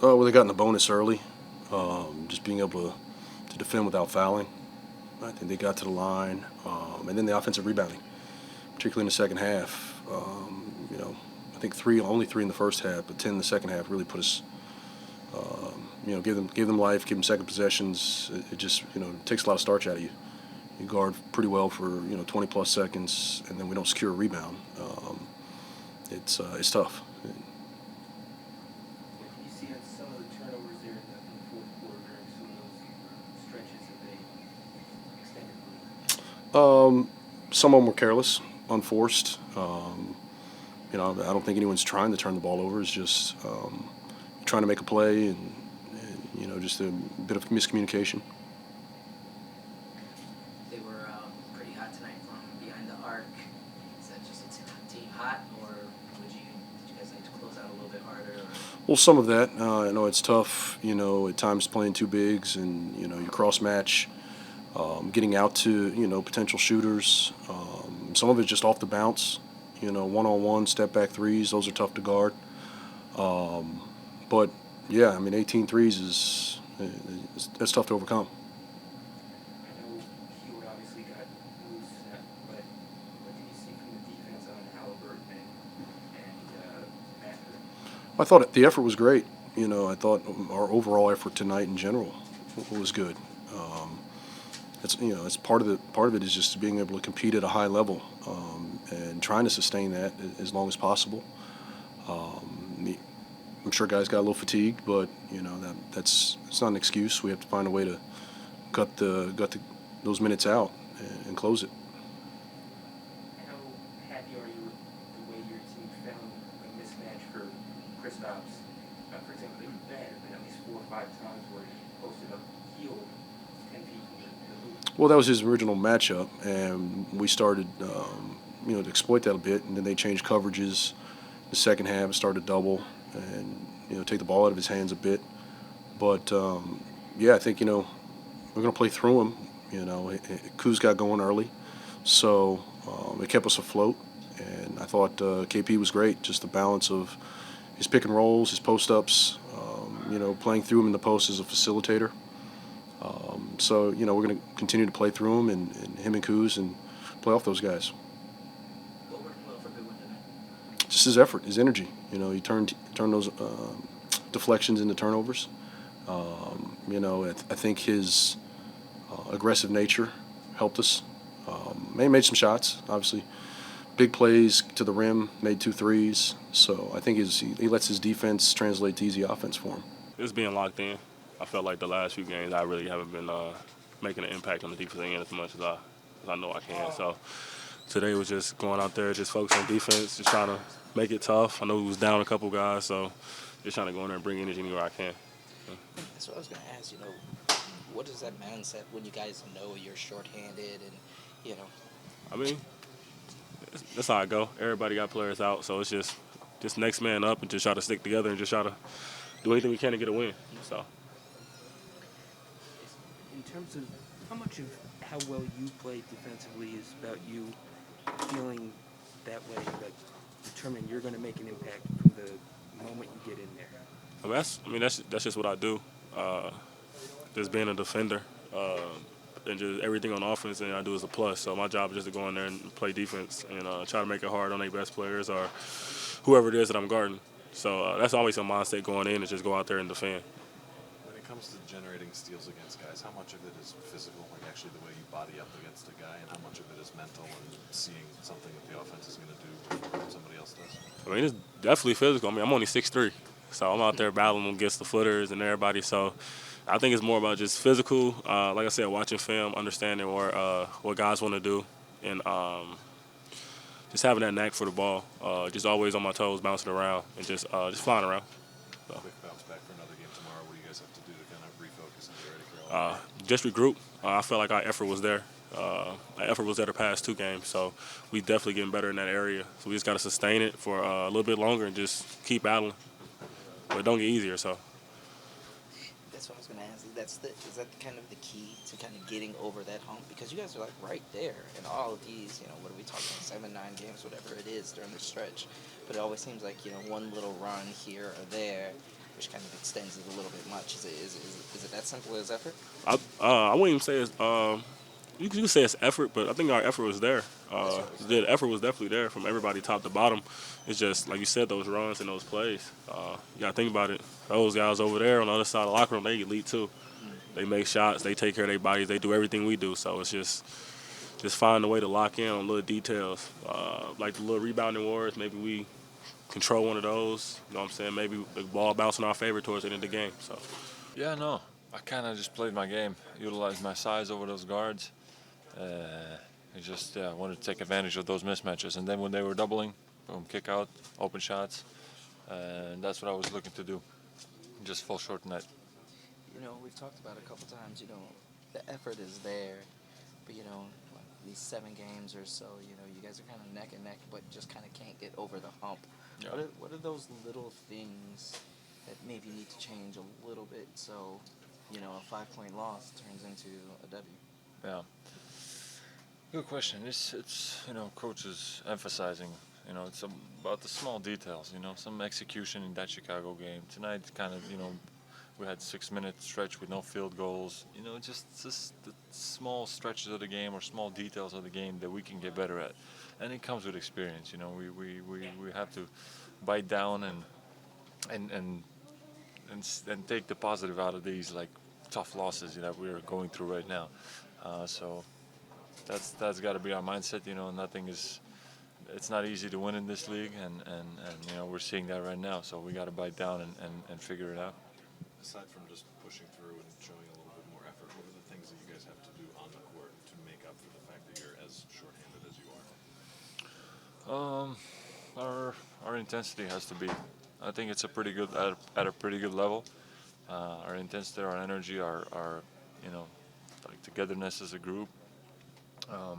Well, they got in the bonus early, just being able to defend without fouling. I think they got to the line, and then the offensive rebounding, particularly in the second half. I think only three in the first half, but 10 in the second half really put us. Give them life, give them second possessions. It just takes a lot of starch out of you. You guard pretty well for 20 plus seconds, and then we don't secure a rebound. It's tough. You see some of the turnovers there in the fourth quarter during some of those stretches that they extended. Some of them were careless, unforced. I don't think anyone's trying to turn the ball over. It's just trying to make a play and just a bit of miscommunication. They were pretty hot tonight from behind the arc. Is that just a team hot, or did you guys like to close out a little bit harder? Or? Well, some of that. I know it's tough, at times playing two bigs and, you cross match, getting out to, potential shooters. Some of it's just off the bounce, one-on-one, step-back threes. Those are tough to guard. But, yeah, 18 threes that's tough to overcome. I know Hewitt obviously got loose, but what did you see from the defense on 𝗙𝗢𝗥𝗘 and Mather? I thought the effort was great. I thought our overall effort tonight in general was good. It's part of it is just being able to compete at a high level and trying to sustain that as long as possible. I'm sure guys got a little fatigued, but it's not an excuse. We have to find a way to gut those minutes out and close it. How happy are you with the way your team found a mismatch for Kristaps? For example, there have been at least 4 or 5 times where he posted up heel 10 feet from the hoop. Well, that was his original matchup, and we started, to exploit that a bit, and then they changed coverages. The second half started double, and take the ball out of his hands a bit. But I think we're going to play through him. Kuz got going early, so it kept us afloat. And I thought KP was great. Just the balance of his pick and rolls, his post ups, playing through him in the post as a facilitator. So we're going to continue to play through him and him and Kuz and play off those guys. What worked well for Goodwin tonight? Just his effort, his energy. He turned those deflections into turnovers. I think his aggressive nature helped us. He made some shots, obviously. Big plays to the rim, made 2 threes. So I think he lets his defense translate to easy offense for him. Just being locked in. I felt like the last few games I really haven't been making an impact on the defensive end as much as I know I can. So today was just going out there, just focusing on defense, just trying to make it tough. I know we was down a couple guys, so just trying to go in there and bring energy anywhere I can. That's what I was going to ask, what is that mindset when you guys know you're shorthanded and, That's how I go. Everybody got players out, so it's just next man up and just try to stick together and just try to do anything we can to get a win. So. In terms of how well you play defensively is about you feeling that way, like determining you're going to make an impact from the moment you get in there. That's just what I do. Just being a defender and just everything on offense, and I do is a plus. So my job is just to go in there and play defense and try to make it hard on their best players or whoever it is that I'm guarding. So that's always a mindset going in, is just go out there and defend. When it comes to generating steals against guys, how much of it is physical, like actually the way you body up against a guy, and how much of it is mental and seeing something that the offense is going to do before somebody else does? It's definitely physical. I'm only 6'3", so I'm out there battling against the footers and everybody. So I think it's more about just physical, like I said, watching film, understanding what guys want to do, and just having that knack for the ball, just always on my toes, bouncing around, and just flying around. So. Quick bounce back for another game tomorrow. What do you guys have to do to kind of refocus and get ready for all that? Just regroup. I felt like our effort was there. Our effort was there the past 2 games, so we definitely getting better in that area. So we just got to sustain it for a little bit longer and just keep battling. But it don't get easier, so. that's what I was going to ask. Is that kind of the key to kind of getting over that hump? Because you guys are like right there in all of these, what are we talking about, 7, 9 games, whatever it is during the stretch. But it always seems like, one little run here or there, which kind of extends it a little bit much. Is it that simple as effort? I wouldn't even say it's you could say it's effort, but I think our effort was there. The effort was definitely there from everybody top to bottom. It's just like you said, those runs and those plays. You gotta think about it. Those guys over there on the other side of the locker room, they elite too. They make shots, they take care of their bodies, they do everything we do. So it's just find a way to lock in on little details, like the little rebounding wars. Maybe we control one of those. You know what I'm saying? Maybe the ball bounce in our favor towards the end of the game. So. Yeah, no. I kind of just played my game, utilized my size over those guards. I just wanted to take advantage of those mismatches. And then when they were doubling, boom, kick out, open shots. And that's what I was looking to do. Just fall short in that. You know, we've talked about it a couple times, you know, the effort is there, but, you know, like these 7 games or so, you know, you guys are kind of neck and neck, but just kind of can't get over the hump. Yeah. What are those little things that maybe need to change a little bit so, you know, a 5-point loss turns into a W? Yeah. Good question. It's you know, coach is emphasizing, you know, it's about the small details, you know, some execution in that Chicago game. Tonight, kind of, you know, we had 6-minute stretch with no field goals. You know, just the small stretches of the game or small details of the game that we can get better at. And it comes with experience, you know. We have to bite down and take the positive out of these, like, tough losses that we're going through right now. So that's got to be our mindset, you know. It's not easy to win in this league, and you know, we're seeing that right now. So we got to bite down and figure it out. Aside from just pushing through and showing a little bit more effort, what are the things that you guys have to do on the court to make up for the fact that you're as shorthanded as you are? Our intensity has to be. I think it's at a pretty good level. Our intensity, our energy, our you know, like togetherness as a group. I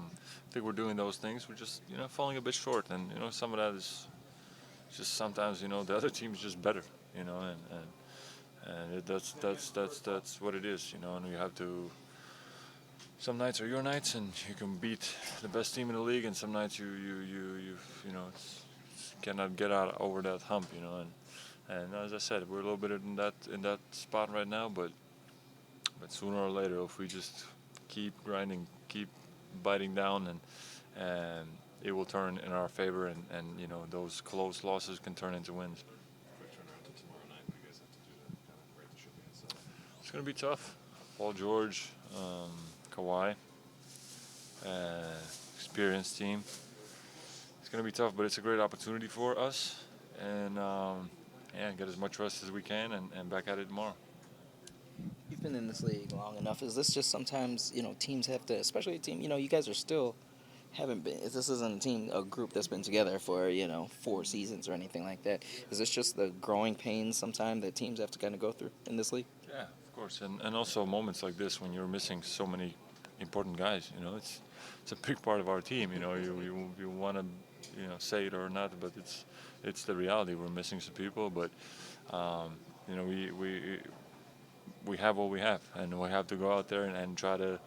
think we're doing those things. We're just, you know, falling a bit short, and you know, some of that is just sometimes, you know, the other team is just better, you know, and that's what it is, you know. And you have to. Some nights are your nights, and you can beat the best team in the league, and some nights you know, cannot get out over that hump, you know. And as I said, we're a little bit in that spot right now, but sooner or later, if we just keep grinding, keep biting down, and it will turn in our favor, and you know, those close losses can turn into wins. Quick turnaround to tomorrow night. What do you guys have to do to kind of break the ship against that? It's going to be tough. Paul George, Kawhi, experienced team. It's going to be tough, but it's a great opportunity for us, and get as much rest as we can, and back at it tomorrow. You've been in this league long enough. Is this just sometimes, you know, teams have to, especially a team, you know, you guys are still haven't been, this isn't a group that's been together for, you know, 4 seasons or anything like that. Is this just the growing pains sometimes that teams have to kind of go through in this league? Yeah, of course, and also moments like this when you're missing so many important guys, you know, it's a big part of our team, you know. You want to, you know, say it or not, but it's the reality. We're missing some people, but you know, we have what we have, and we have to go out there and try to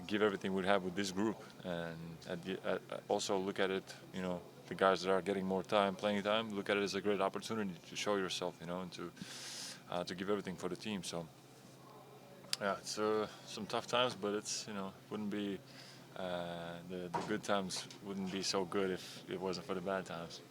give everything we have with this group, and also look at it, you know, the guys that are getting more time, playing time, look at it as a great opportunity to show yourself, you know, and to give everything for the team. So yeah, it's some tough times, but it's, you know, wouldn't be the good times wouldn't be so good if it wasn't for the bad times.